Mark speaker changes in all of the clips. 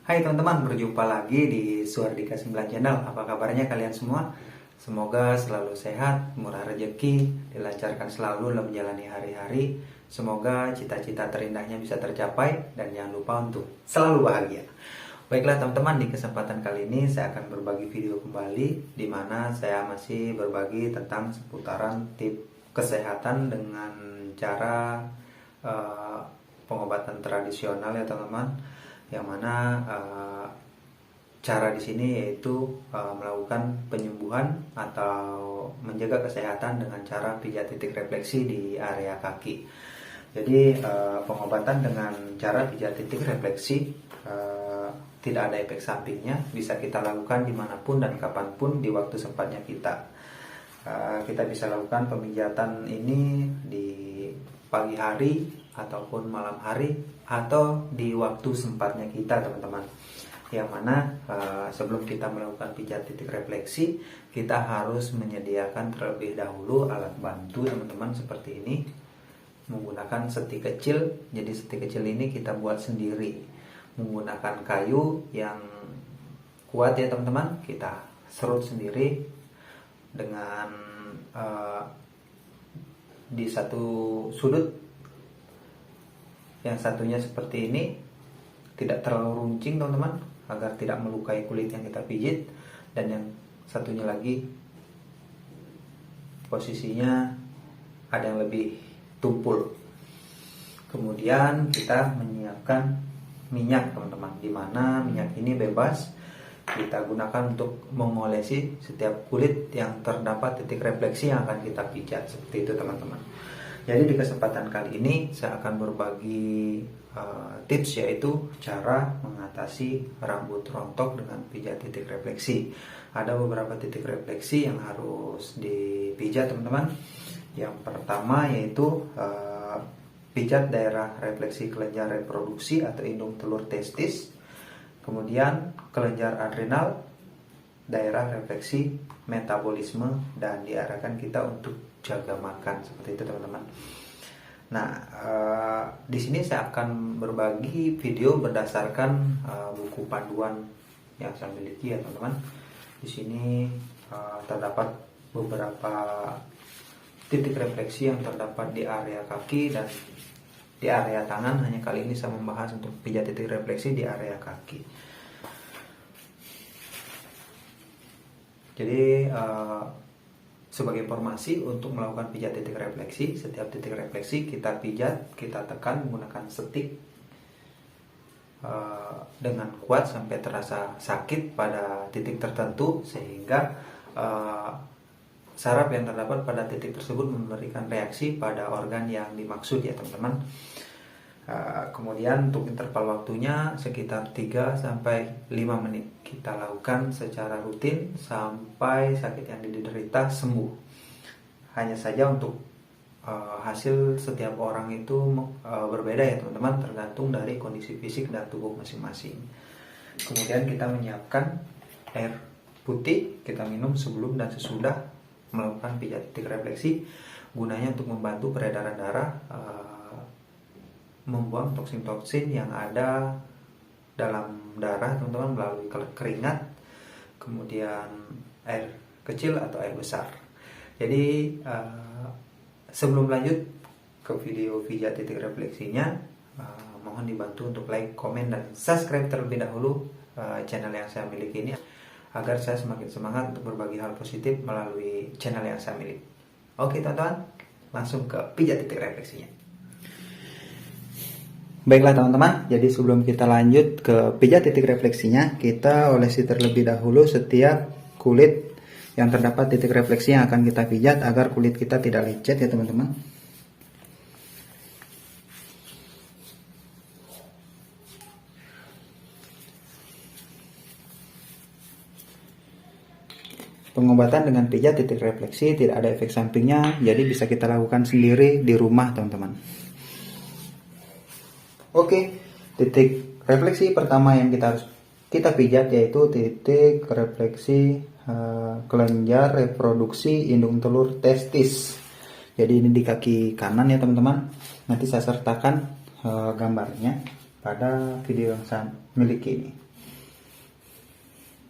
Speaker 1: Hai teman-teman, berjumpa lagi di Suardika 9 Channel. Apa kabarnya kalian semua? Semoga selalu sehat, murah rezeki, dilancarkan selalu dalam menjalani hari-hari. Semoga cita-cita terindahnya bisa tercapai dan jangan lupa untuk selalu bahagia. Baiklah teman-teman, di kesempatan kali ini saya akan berbagi video kembali di mana saya masih berbagi tentang seputaran tips kesehatan dengan cara pengobatan tradisional ya teman-teman. Yang mana cara di sini yaitu melakukan penyembuhan atau menjaga kesehatan dengan cara pijat titik refleksi di area kaki. Jadi pengobatan dengan cara pijat titik refleksi tidak ada efek sampingnya, bisa kita lakukan dimanapun dan kapanpun di waktu sempatnya kita. Kita bisa lakukan pemijatan ini di pagi hari ataupun malam hari atau di waktu sempatnya kita teman-teman. Yang mana sebelum kita melakukan pijat titik refleksi, kita harus menyediakan terlebih dahulu alat bantu teman-teman seperti ini, menggunakan seti kecil. Jadi seti kecil ini kita buat sendiri menggunakan kayu yang kuat ya teman-teman. Kita serut sendiri dengan di satu sudut, yang satunya seperti ini, tidak terlalu runcing teman-teman agar tidak melukai kulit yang kita pijit, dan yang satunya lagi posisinya ada yang lebih tumpul. Kemudian kita menyiapkan minyak teman-teman, dimana minyak ini bebas kita gunakan untuk mengolesi setiap kulit yang terdapat titik refleksi yang akan kita pijat, seperti itu teman-teman. Jadi di kesempatan kali ini saya akan berbagi tips, yaitu cara mengatasi rambut rontok dengan pijat titik refleksi. Ada beberapa titik refleksi yang harus dipijat teman-teman. Yang pertama yaitu pijat daerah refleksi kelenjar reproduksi atau indung telur testis. Kemudian kelenjar adrenal, daerah refleksi metabolisme, dan diarahkan kita untuk jaga makan, seperti itu teman-teman. Nah, di sini saya akan berbagi video berdasarkan buku panduan yang saya miliki ya teman-teman. Di sini terdapat beberapa titik refleksi yang terdapat di area kaki dan di area tangan. Hanya kali ini saya membahas untuk pijat titik refleksi di area kaki. Jadi sebagai informasi, untuk melakukan pijat titik refleksi, setiap titik refleksi kita pijat, kita tekan menggunakan setik dengan kuat sampai terasa sakit pada titik tertentu, sehingga saraf yang terdapat pada titik tersebut memberikan reaksi pada organ yang dimaksud ya teman-teman. Kemudian untuk interval waktunya sekitar 3-5 menit. Kita lakukan secara rutin sampai sakit yang diderita sembuh. Hanya saja untuk hasil setiap orang itu berbeda ya teman-teman, tergantung dari kondisi fisik dan tubuh masing-masing. Kemudian kita menyiapkan air putih, kita minum sebelum dan sesudah melakukan pijat titik refleksi, gunanya untuk membantu peredaran darah, membuang toksin-toksin yang ada dalam darah teman-teman melalui keringat, kemudian air kecil atau air besar. Jadi sebelum lanjut ke video pijat titik refleksinya, mohon dibantu untuk like, komen, dan subscribe terlebih dahulu channel yang saya miliki ini, agar saya semakin semangat untuk berbagi hal positif melalui channel yang saya miliki. Oke teman-teman, langsung ke pijat titik refleksinya. Baiklah teman-teman, jadi sebelum kita lanjut ke pijat titik refleksinya, kita olesi terlebih dahulu setiap kulit yang terdapat titik refleksi yang akan kita pijat agar kulit kita tidak lecet ya teman-teman. Pengobatan dengan pijat titik refleksi tidak ada efek sampingnya, jadi bisa kita lakukan sendiri di rumah teman-teman. Oke, titik refleksi pertama yang kita pijat yaitu titik refleksi kelenjar reproduksi indung telur testis. Jadi ini di kaki kanan ya teman-teman. Nanti saya sertakan gambarnya pada video yang saya miliki ini.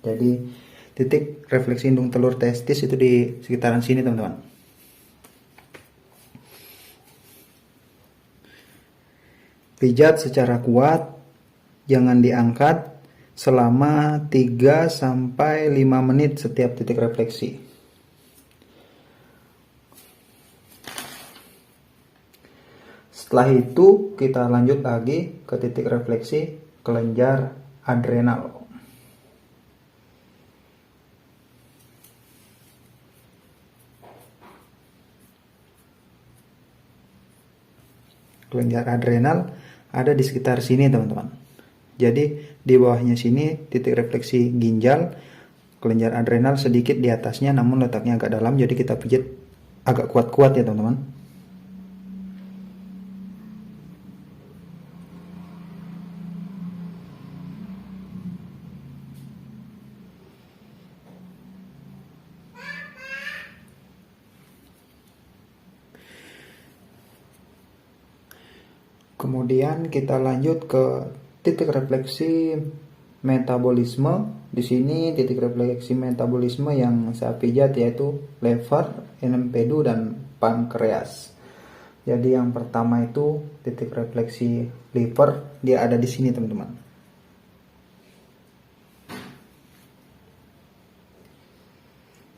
Speaker 1: Jadi titik refleksi indung telur testis itu di sekitaran sini teman-teman. Pijat secara kuat, jangan diangkat selama 3-5 menit setiap titik refleksi. Setelah itu kita lanjut lagi ke titik refleksi kelenjar adrenal. Kelenjar adrenal ada di sekitar sini teman-teman. Jadi di bawahnya sini titik refleksi ginjal, kelenjar adrenal sedikit di atasnya namun letaknya agak dalam, jadi kita pijit agak kuat-kuat ya teman-teman. Kemudian kita lanjut ke titik refleksi metabolisme. Di sini titik refleksi metabolisme yang saya pijat yaitu lever, empedu dan pankreas. Jadi yang pertama itu titik refleksi liver, dia ada di sini teman-teman.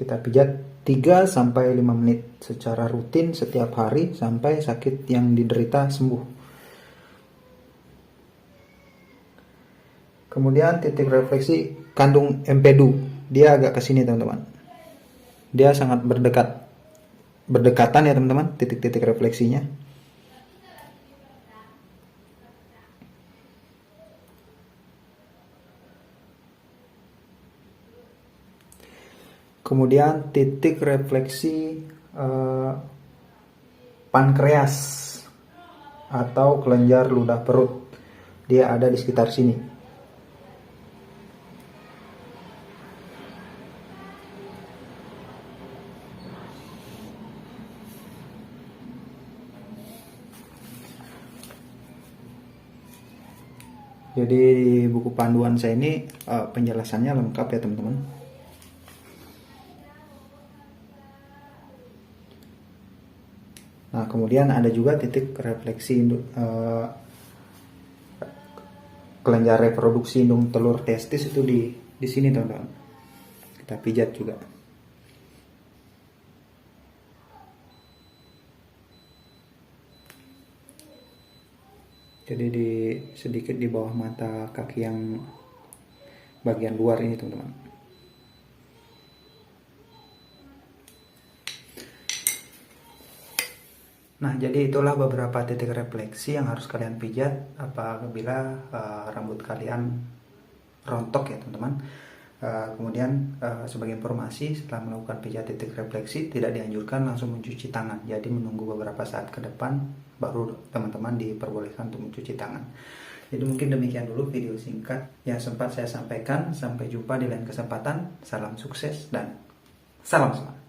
Speaker 1: Kita pijat 3-5 menit secara rutin setiap hari sampai sakit yang diderita sembuh. Kemudian titik refleksi kandung empedu, dia agak ke sini teman-teman. Dia sangat berdekatan ya teman-teman titik-titik refleksinya. Kemudian titik refleksi pankreas atau kelenjar ludah perut, dia ada di sekitar sini. Jadi di buku panduan saya ini penjelasannya lengkap ya teman-teman. Nah kemudian ada juga titik refleksi kelenjar reproduksi indung telur testis itu di sini teman-teman. Kita pijat juga. Jadi sedikit di bawah mata kaki yang bagian luar ini teman-teman. Nah jadi itulah beberapa titik refleksi yang harus kalian pijat apabila rambut kalian rontok ya teman-teman. Kemudian sebagai informasi, setelah melakukan pijat titik refleksi tidak dianjurkan langsung mencuci tangan. Jadi menunggu beberapa saat ke depan baru teman-teman diperbolehkan untuk mencuci tangan. Jadi mungkin demikian dulu video singkat yang sempat saya sampaikan. Sampai jumpa di lain kesempatan. Salam sukses dan salam semangat.